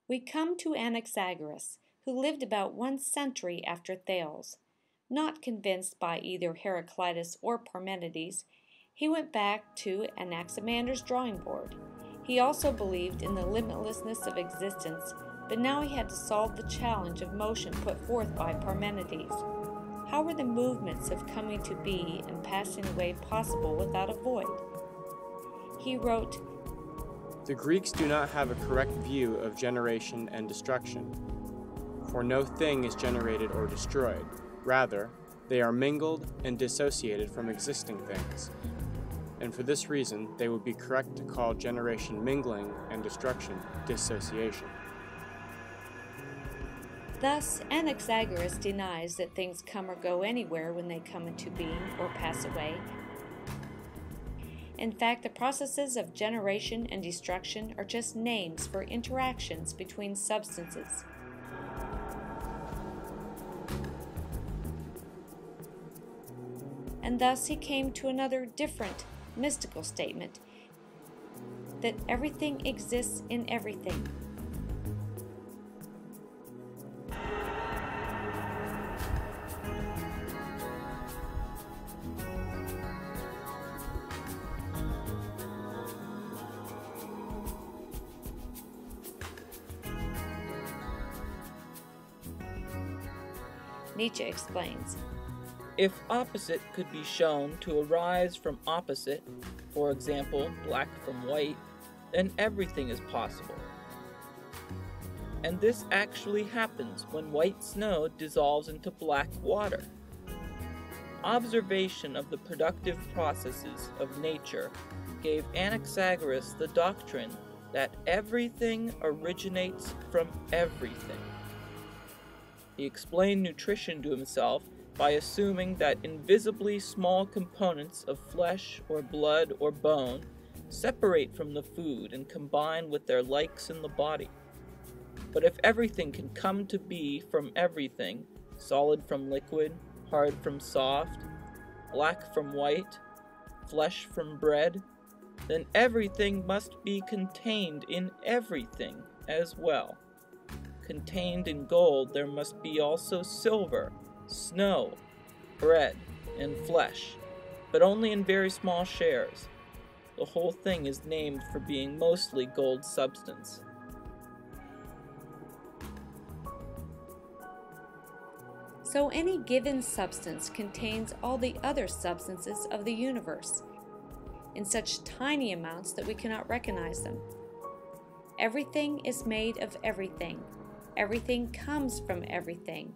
We come to Anaxagoras, who lived about 1 century after Thales. Not convinced by either Heraclitus or Parmenides, he went back to Anaximander's drawing board. He also believed in the limitlessness of existence, but now he had to solve the challenge of motion put forth by Parmenides. How were the movements of coming to be and passing away possible without a void? He wrote, "The Greeks do not have a correct view of generation and destruction, for no thing is generated or destroyed. Rather, they are mingled and dissociated from existing things. And for this reason, they would be correct to call generation mingling and destruction dissociation." Thus, Anaxagoras denies that things come or go anywhere when they come into being or pass away. In fact, the processes of generation and destruction are just names for interactions between substances. And thus he came to another different, mystical statement, that everything exists in everything. Nietzsche explains, If opposite could be shown to arise from opposite, for example, black from white, then everything is possible. And this actually happens when white snow dissolves into black water. Observation of the productive processes of nature gave Anaxagoras the doctrine that everything originates from everything. He explained nutrition to himself by assuming that invisibly small components of flesh or blood or bone separate from the food and combine with their likes in the body. But if everything can come to be from everything, solid from liquid, hard from soft, black from white, flesh from bread, then everything must be contained in everything as well. Contained in gold there must be also silver, snow, bread, and flesh, but only in very small shares. The whole thing is named for being mostly gold substance. so any given substance contains all the other substances of the universe, in such tiny amounts that we cannot recognize them. Everything is made of everything. Everything comes from everything,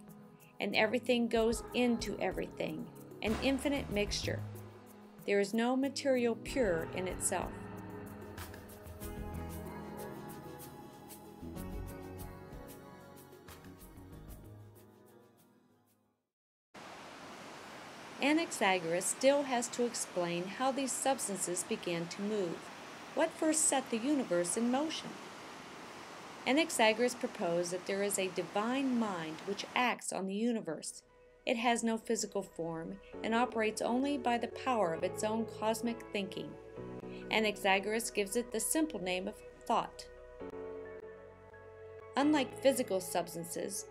and everything goes into everything, an infinite mixture. There is no material pure in itself. Anaxagoras still has to explain how these substances began to move. What first set the universe in motion? Anaxagoras proposed that there is a divine mind which acts on the universe. It has no physical form and operates only by the power of its own cosmic thinking. Anaxagoras gives it the simple name of thought. Unlike physical substances,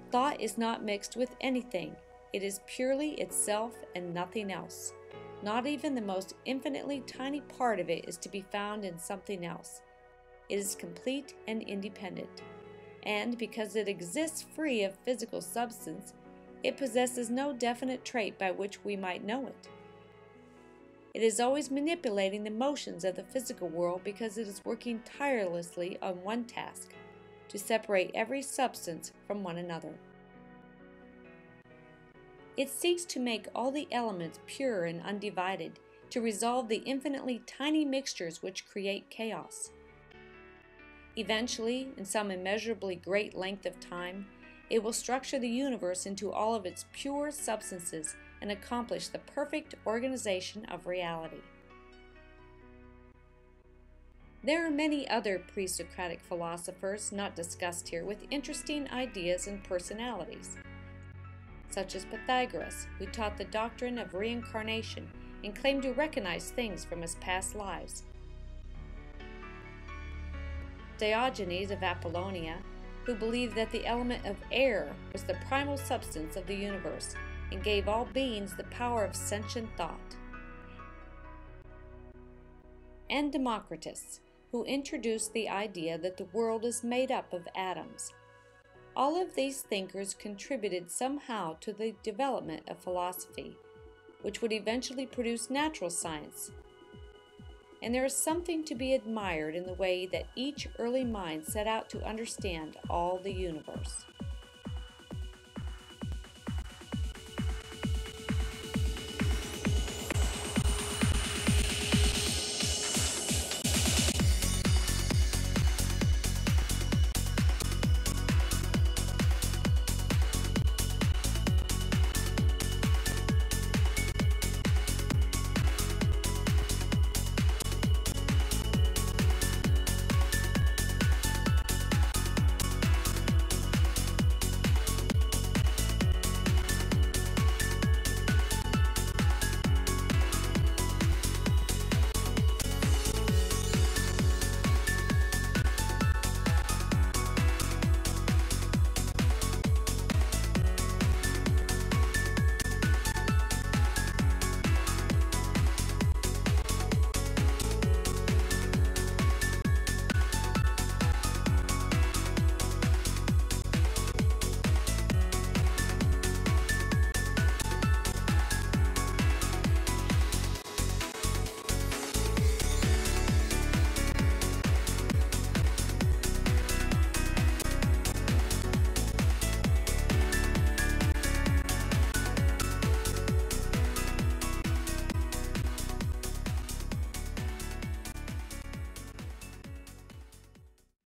thought is not mixed with anything. It is purely itself and nothing else. Not even the most infinitely tiny part of it is to be found in something else. It is complete and independent, and because it exists free of physical substance, it possesses no definite trait by which we might know it. It is always manipulating the motions of the physical world because it is working tirelessly on one task, to separate every substance from one another. It seeks to make all the elements pure and undivided, to resolve the infinitely tiny mixtures which create chaos. Eventually, in some immeasurably great length of time, it will structure the universe into all of its pure substances and accomplish the perfect organization of reality. There are many other pre-Socratic philosophers not discussed here with interesting ideas and personalities, such as Pythagoras, who taught the doctrine of reincarnation and claimed to recognize things from his past lives. Diogenes of Apollonia, who believed that the element of air was the primal substance of the universe and gave all beings the power of sentient thought. And Democritus, who introduced the idea that the world is made up of atoms. All of these thinkers contributed somehow to the development of philosophy, which would eventually produce natural science. And there is something to be admired in the way that each early mind set out to understand all the universe.